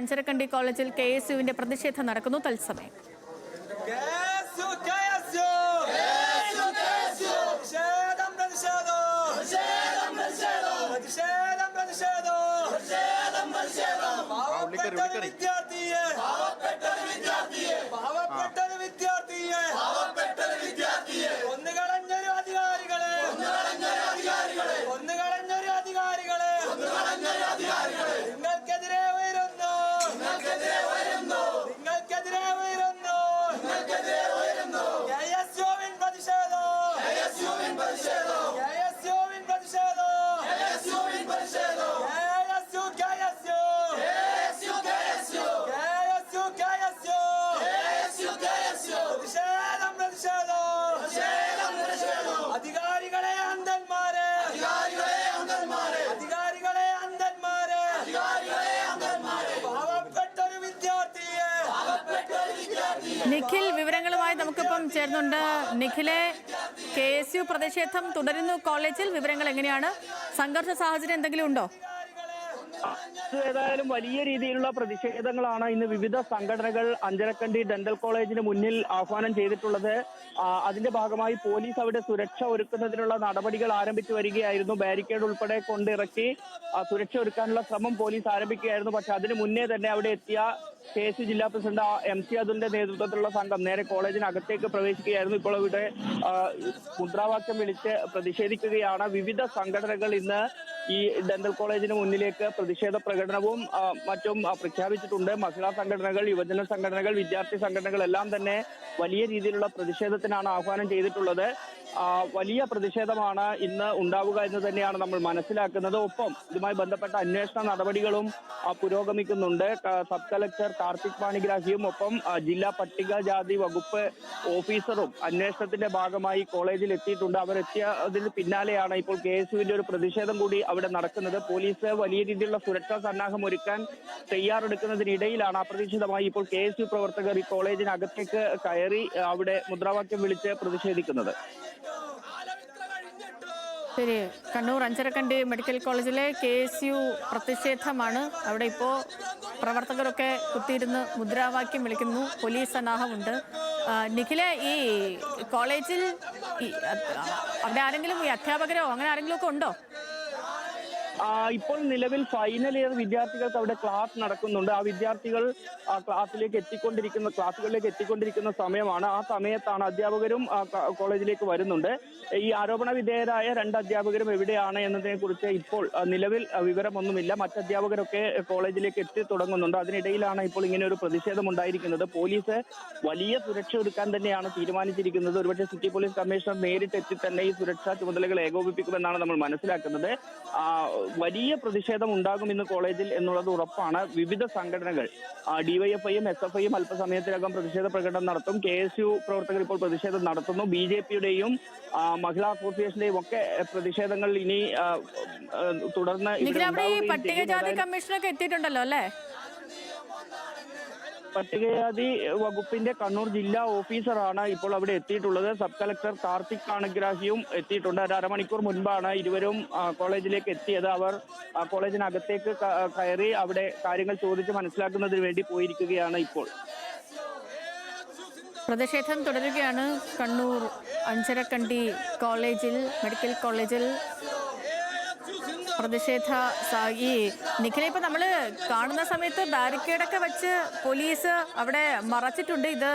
അഞ്ചരക്കണ്ടി കോളേജിൽ KSUവിന്റെ പ്രതിഷേധം നടക്കുന്നു. തത്സമയം നിഖിൽ വിവരങ്ങളുമായി നമുക്കിപ്പം ചേർന്നുണ്ട്. നിഖിലെ, KSU പ്രതിഷേധം തുടരുന്നു കോളേജിൽ. വിവരങ്ങൾ എങ്ങനെയാണ്? സംഘർഷ സാഹചര്യം എന്തെങ്കിലും ഉണ്ടോ? ഏതായാലും വലിയ രീതിയിലുള്ള പ്രതിഷേധങ്ങളാണ് ഇന്ന് വിവിധ സംഘടനകൾ അഞ്ചരക്കണ്ടി ഡെന്റൽ കോളേജിന് മുന്നിൽ ആഹ്വാനം ചെയ്തിട്ടുള്ളത്. അതിന്റെ ഭാഗമായി പോലീസ് അവിടെ സുരക്ഷ ഒരുക്കുന്നതിനുള്ള നടപടികൾ ആരംഭിച്ചു വരികയായിരുന്നു. ബാരിക്കേഡ് ഉൾപ്പെടെ കൊണ്ടിറക്കി സുരക്ഷ ഒരുക്കാനുള്ള ശ്രമം പോലീസ് ആരംഭിക്കുകയായിരുന്നു. പക്ഷെ അതിനു മുന്നേ തന്നെ അവിടെ എത്തിയ KSU ജില്ലാ പ്രസിഡന്റ് MC അതുലിന്റെ നേതൃത്വത്തിലുള്ള സംഘം നേരെ കോളേജിനകത്തേക്ക് പ്രവേശിക്കുകയായിരുന്നു. ഇപ്പോൾ ഇവിടെ മുദ്രാവാക്യം വിളിച്ച് പ്രതിഷേധിക്കുകയാണ്. വിവിധ സംഘടനകൾ ഇന്ന് ഈ ഡെന്റൽ കോളേജിന് മുന്നിലേക്ക് പ്രതിഷേധ പ്രകടനവും മറ്റും പ്രഖ്യാപിച്ചിട്ടുണ്ട്. മഹിളാ സംഘടനകൾ, യുവജന സംഘടനകൾ, വിദ്യാർത്ഥി സംഘടനകൾ എല്ലാം തന്നെ വലിയ രീതിയിലുള്ള പ്രതിഷേധത്തിനാണ് ആഹ്വാനം ചെയ്തിട്ടുള്ളത്. വലിയ പ്രതിഷേധമാണ് ഇന്ന് ഉണ്ടാവുക എന്ന് തന്നെയാണ് നമ്മൾ മനസ്സിലാക്കുന്നത്. ഒപ്പം ഇതുമായി ബന്ധപ്പെട്ട അന്വേഷണ നടപടികളും പുരോഗമിക്കുന്നുണ്ട്. സബ് കളക്ടർ കാർത്തിക് പാണിഗ്രാഹിയും ഒപ്പം ജില്ലാ പട്ടികജാതി വകുപ്പ് ഓഫീസറും അന്വേഷണത്തിന്റെ ഭാഗമായി കോളേജിൽ എത്തിയിട്ടുണ്ട്. അവരെത്തിയതിന് പിന്നാലെയാണ് ഇപ്പോൾ KSUവിന്റെ ഒരു പ്രതിഷേധം കൂടി അവിടെ നടക്കുന്നത്. പോലീസ് വലിയ രീതിയിലുള്ള സുരക്ഷാ സന്നാഹം ഒരുക്കാൻ തയ്യാറെടുക്കുന്നതിനിടയിലാണ് അപ്രതീക്ഷിതമായി ഇപ്പോൾ KSU പ്രവർത്തകർ ഈ കോളേജിനകത്തേക്ക് കയറി അവിടെ മുദ്രാവാക്യം വിളിച്ച് പ്രതിഷേധിക്കുന്നത്. ശരി, കണ്ണൂർ അഞ്ചരക്കണ്ടി മെഡിക്കൽ കോളേജിലെ KSU പ്രതിഷേധമാണ്. അവിടെ ഇപ്പോൾ പ്രവർത്തകരൊക്കെ കുത്തിയിരുന്ന് മുദ്രാവാക്യം വിളിക്കുന്നു. പോലീസ് സന്നാഹമുണ്ട്. നിഖിലെ, ഈ കോളേജിൽ അവിടെ ആരെങ്കിലും ഈ അധ്യാപകരോ അങ്ങനെ ആരെങ്കിലും ഒക്കെ ഉണ്ടോ? ഇപ്പോൾ നിലവിൽ ഫൈനൽ ഇയർ വിദ്യാർത്ഥികൾക്ക് അവിടെ ക്ലാസ് നടക്കുന്നുണ്ട്. ആ വിദ്യാർത്ഥികൾ ക്ലാസ്സിലേക്ക് എത്തിക്കൊണ്ടിരിക്കുന്ന സമയമാണ്. ആ സമയത്താണ് അധ്യാപകരും കോളേജിലേക്ക് വരുന്നുണ്ട്. ഈ ആരോപണ വിധേയരായ 2 അധ്യാപകരും എവിടെയാണ് എന്നതിനെ കുറിച്ച് ഇപ്പോൾ നിലവിൽ വിവരമൊന്നുമില്ല. മറ്റധ്യാപകരൊക്കെ കോളേജിലേക്ക് എത്തി തുടങ്ങുന്നുണ്ട്. അതിനിടയിലാണ് ഇപ്പോൾ ഇങ്ങനെ ഒരു പ്രതിഷേധം ഉണ്ടായിരിക്കുന്നത്. പോലീസ് വലിയ സുരക്ഷ ഒരുക്കാൻ തന്നെയാണ് തീരുമാനിച്ചിരിക്കുന്നത്. ഒരുപക്ഷെ സിറ്റി പോലീസ് കമ്മീഷണർ നേരിട്ടെത്തി തന്നെ ഈ സുരക്ഷാ ചുമതലകൾ ഏകോപിപ്പിക്കുമെന്നാണ് നമ്മൾ മനസ്സിലാക്കുന്നത്. വലിയ പ്രതിഷേധം ഉണ്ടാകും ഇന്ന് കോളേജിൽ എന്നുള്ളത് ഉറപ്പാണ്. വിവിധ സംഘടനകൾ DYFIയും SFIയും അല്പസമയത്തിനകം പ്രതിഷേധ പ്രകടനം നടത്തും. KSU പ്രവർത്തകർ ഇപ്പോൾ പ്രതിഷേധം നടത്തുന്നു. BJPയുടെയും മഹിളാ അസോസിയേഷന്റെയും ഒക്കെ പ്രതിഷേധങ്ങൾ ഇനി തുടർന്ന് പട്ടികജാതി കമ്മീഷനൊക്കെ എത്തിയിട്ടുണ്ടല്ലോ അല്ലേ? പട്ടികജാതി വകുപ്പിന്റെ കണ്ണൂർ ജില്ലാ ഓഫീസറാണ് ഇപ്പോൾ അവിടെ എത്തിയിട്ടുള്ളത്. സബ് കളക്ടർ കാർത്തിക് പാണിഗ്രാഹിയും എത്തിയിട്ടുണ്ട്. ഒരു അരമണിക്കൂർ മുൻപാണ് ഇരുവരും കോളേജിലേക്ക് എത്തിയത്. അവർ കോളേജിനകത്തേക്ക് കയറി അവിടെ കാര്യങ്ങൾ ചോദിച്ച് മനസ്സിലാക്കുന്നതിന് വേണ്ടി പോയിരിക്കുകയാണ്. ഇപ്പോൾ പ്രതിഷേധം തുടരുകയാണ്. കണ്ണൂർ അഞ്ചരക്കണ്ടി കോളേജിൽ, മെഡിക്കൽ കോളേജിൽ പ്രതിഷേധ ഈ നിഖില, ഇപ്പൊ നമ്മള് കാണുന്ന സമയത്ത് ബാരിക്കേഡൊക്കെ വെച്ച് പോലീസ് അവിടെ മറച്ചിട്ടുണ്ട്. ഇത്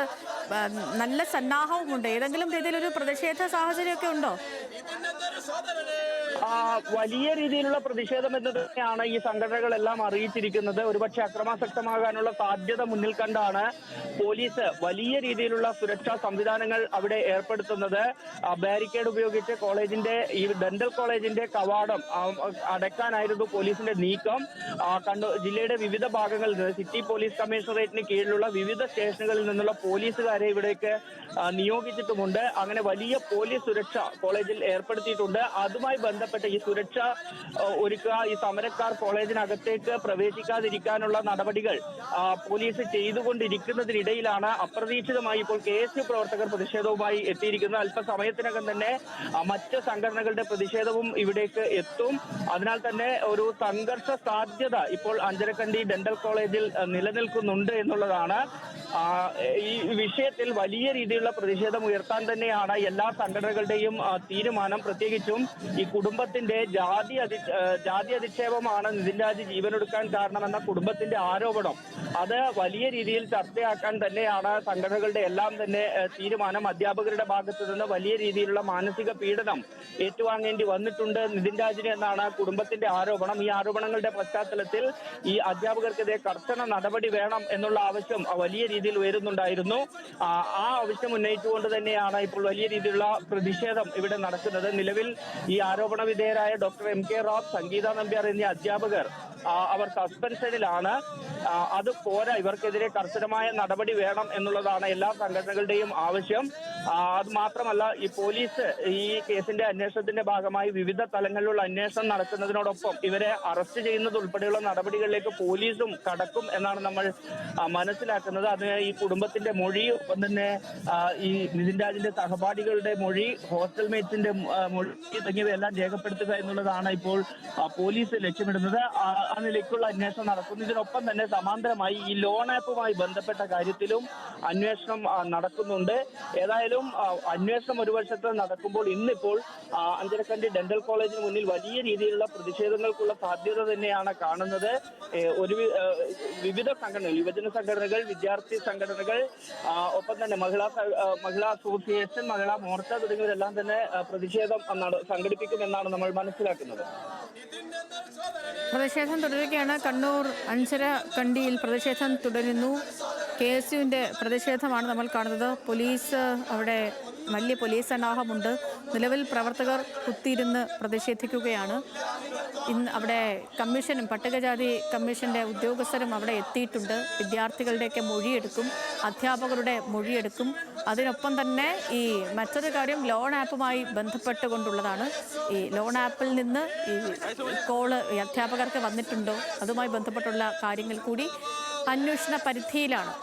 നല്ല സന്നാഹവുമുണ്ട്. ഏതെങ്കിലും രീതിയിലൊരു പ്രതിഷേധ സാഹചര്യമൊക്കെ ഉണ്ടോ? വലിയ രീതിയിലുള്ള പ്രതിഷേധം എന്ന് തന്നെയാണ് ഈ സംഘടനകളെല്ലാം അറിയിച്ചിരിക്കുന്നത്. ഒരുപക്ഷെ അക്രമാസക്തമാകാനുള്ള സാധ്യത മുന്നിൽ കണ്ടാണ് പോലീസ് വലിയ രീതിയിലുള്ള സുരക്ഷാ സംവിധാനങ്ങൾ അവിടെ ഏർപ്പെടുത്തുന്നത്. ബാരിക്കേഡ് ഉപയോഗിച്ച് കോളേജിന്റെ ഈ ഡെന്റൽ കോളേജിന്റെ കവാടം അടയ്ക്കാനായിരുന്നു പോലീസിന്റെ നീക്കം. കണ്ണൂർ ജില്ലയുടെ വിവിധ ഭാഗങ്ങളിൽ നിന്ന് സിറ്റി പോലീസ് കമ്മീഷണറേറ്റിന് കീഴിലുള്ള വിവിധ സ്റ്റേഷനുകളിൽ നിന്നുള്ള പോലീസുകാരെ ഇവിടേക്ക് നിയോഗിച്ചിട്ടുമുണ്ട്. അങ്ങനെ വലിയ പോലീസ് സുരക്ഷ കോളേജിൽ ഏർപ്പെടുത്തിയിട്ടുണ്ട്. അതുമായി ബന്ധപ്പെട്ട് ബന്ധപ്പെട്ട ഈ സുരക്ഷ ഒരുക്കുക, ഈ സമരക്കാർ കോളേജിനകത്തേക്ക് പ്രവേശിക്കാതിരിക്കാനുള്ള നടപടികൾ പോലീസ് ചെയ്തുകൊണ്ടിരിക്കുന്നതിനിടയിലാണ് അപ്രതീക്ഷിതമായി ഇപ്പോൾ KSU പ്രവർത്തകർ പ്രതിഷേധവുമായി എത്തിയിരിക്കുന്നത്. അല്പസമയത്തിനകം തന്നെ മറ്റ് സംഘടനകളുടെ പ്രതിഷേധവും ഇവിടേക്ക് എത്തും. അതിനാൽ തന്നെ ഒരു സംഘർഷ സാധ്യത ഇപ്പോൾ അഞ്ചരക്കണ്ടി ഡെന്റൽ കോളേജിൽ നിലനിൽക്കുന്നുണ്ട് എന്നുള്ളതാണ്. ഈ വിഷയത്തിൽ വലിയ രീതിയിലുള്ള പ്രതിഷേധം ഉയർത്താൻ തന്നെയാണ് എല്ലാ സംഘടനകളുടെയും തീരുമാനം. പ്രത്യേകിച്ചും ഈ കുടുംബത്തിന്റെ ജാതി അധിക്ഷേപമാണ് നിതിൻ രാജ് ജീവനൊടുക്കാൻ കാരണമെന്ന കുടുംബത്തിന്റെ ആരോപണം അത് വലിയ രീതിയിൽ ചർച്ചയാക്കാൻ തന്നെയാണ് സംഘടനകളുടെ എല്ലാം തന്നെ തീരുമാനം. അധ്യാപകരുടെ ഭാഗത്തു നിന്ന് വലിയ രീതിയിലുള്ള മാനസിക പീഡനം ഏറ്റുവാങ്ങേണ്ടി വന്നിട്ടുണ്ട് നിതിൻ രാജിന് എന്നാണ് കുടുംബത്തിന്റെ ആരോപണം. ഈ ആരോപണങ്ങളുടെ പശ്ചാത്തലത്തിൽ ഈ അധ്യാപകർക്കെതിരെ കർശന നടപടി വേണം എന്നുള്ള ആവശ്യം വലിയ രീതിയിൽ ഉയരുന്നുണ്ടായിരുന്നു. ആ ആവശ്യം ഉന്നയിച്ചുകൊണ്ട് തന്നെയാണ് ഇപ്പോൾ വലിയ രീതിയിലുള്ള പ്രതിഷേധം ഇവിടെ നടക്കുന്നത്. നിലവിൽ ഈ ആരോപണ വിധേയരായ ഡോക്ടർ MK റാവ്, സംഗീത നമ്പ്യാർ എന്നീ അധ്യാപകർ അവർ സസ്പെൻഷനിലാണ്. അത് പോരാ, ഇവർക്കെതിരെ കർശനമായ നടപടി വേണം എന്നുള്ളതാണ് എല്ലാ സംഘടനകളുടെയും ആവശ്യം. അത് മാത്രമല്ല, ഈ പോലീസ് ഈ കേസിന്റെ അന്വേഷണത്തിന്റെ ഭാഗമായി വിവിധ തലങ്ങളിലുള്ള അന്വേഷണം നടക്കുന്നതിനോടൊപ്പം ഇവരെ അറസ്റ്റ് ചെയ്യുന്നത് ഉൾപ്പെടെയുള്ള നടപടികളിലേക്ക് പോലീസും കടക്കും എന്നാണ് നമ്മൾ മനസ്സിലാക്കുന്നത്. അത് ഈ കുടുംബത്തിന്റെ മൊഴി, ഒപ്പം തന്നെ ഈ നിതിൻ രാജിന്റെ സഹപാഠികളുടെ മൊഴി, ഹോസ്റ്റൽ മേറ്റ്സിന്റെ മൊഴി തുടങ്ങിയവയെല്ലാം രേഖപ്പെടുത്തുക എന്നുള്ളതാണ് ഇപ്പോൾ പോലീസ് ലക്ഷ്യമിടുന്നത്. ആ നിലയ്ക്കുള്ള അന്വേഷണം നടക്കുന്നതിനൊപ്പം തന്നെ സമാന്തരമായി ഈ ലോൺ ആപ്പുമായി ബന്ധപ്പെട്ട കാര്യത്തിലും അന്വേഷണം നടക്കുന്നുണ്ട്. ഏതായാലും അന്വേഷണം ഒരു വശത്ത് നടക്കുമ്പോൾ ഇന്നിപ്പോൾ അഞ്ചരക്കണ്ടി ഡെന്റൽ കോളേജിന് മുന്നിൽ വലിയ രീതിയിലുള്ള പ്രതിഷേധങ്ങൾക്കുള്ള സാധ്യത തന്നെയാണ് കാണുന്നത്. വിവിധ സംഘടനകൾ, യുവജന സംഘടനകൾ, വിദ്യാർത്ഥി സംഘടനകൾ, ഒപ്പം തന്നെ മഹിളാ അസോസിയേഷൻ, മഹിളാ മോർച്ച തുടങ്ങിയവരെല്ലാം തന്നെ പ്രതിഷേധം സംഘടിപ്പിക്കുമെന്നാണ് നമ്മൾ മനസ്സിലാക്കുന്നത്. പ്രതിഷേധം തുടരുകയാണ്. കണ്ണൂർ അഞ്ചരക്കണ്ടിയിൽ പ്രതിഷേധം തുടരുന്നു. KSUവിൻ്റെ പ്രതിഷേധമാണ് നമ്മൾ കാണുന്നത്. പോലീസ്, അവിടെ വലിയ പോലീസ് സന്നാഹമുണ്ട്. നിലവിൽ പ്രവർത്തകർ കുത്തിയിരുന്ന് പ്രതിഷേധിക്കുകയാണ്. ഇന്ന് അവിടെ കമ്മീഷനും പട്ടികജാതി കമ്മീഷന്റെ ഉദ്യോഗസ്ഥരും അവിടെ എത്തിയിട്ടുണ്ട്. വിദ്യാർത്ഥികളുടെയൊക്കെ മൊഴിയെടുക്കും, അധ്യാപകരുടെ മൊഴിയെടുക്കും. അതിനൊപ്പം തന്നെ ഈ മറ്റൊരു കാര്യം ലോൺ ആപ്പുമായി ബന്ധപ്പെട്ടുകൊണ്ടുള്ളതാണ്. ഈ ലോൺ ആപ്പിൽ നിന്ന് ഈ കോള് അധ്യാപകർക്ക് വന്നിട്ടുണ്ടോ, അതുമായി ബന്ധപ്പെട്ടുള്ള കാര്യങ്ങൾ കൂടി അന്വേഷണ പരിധിയിലാണ്.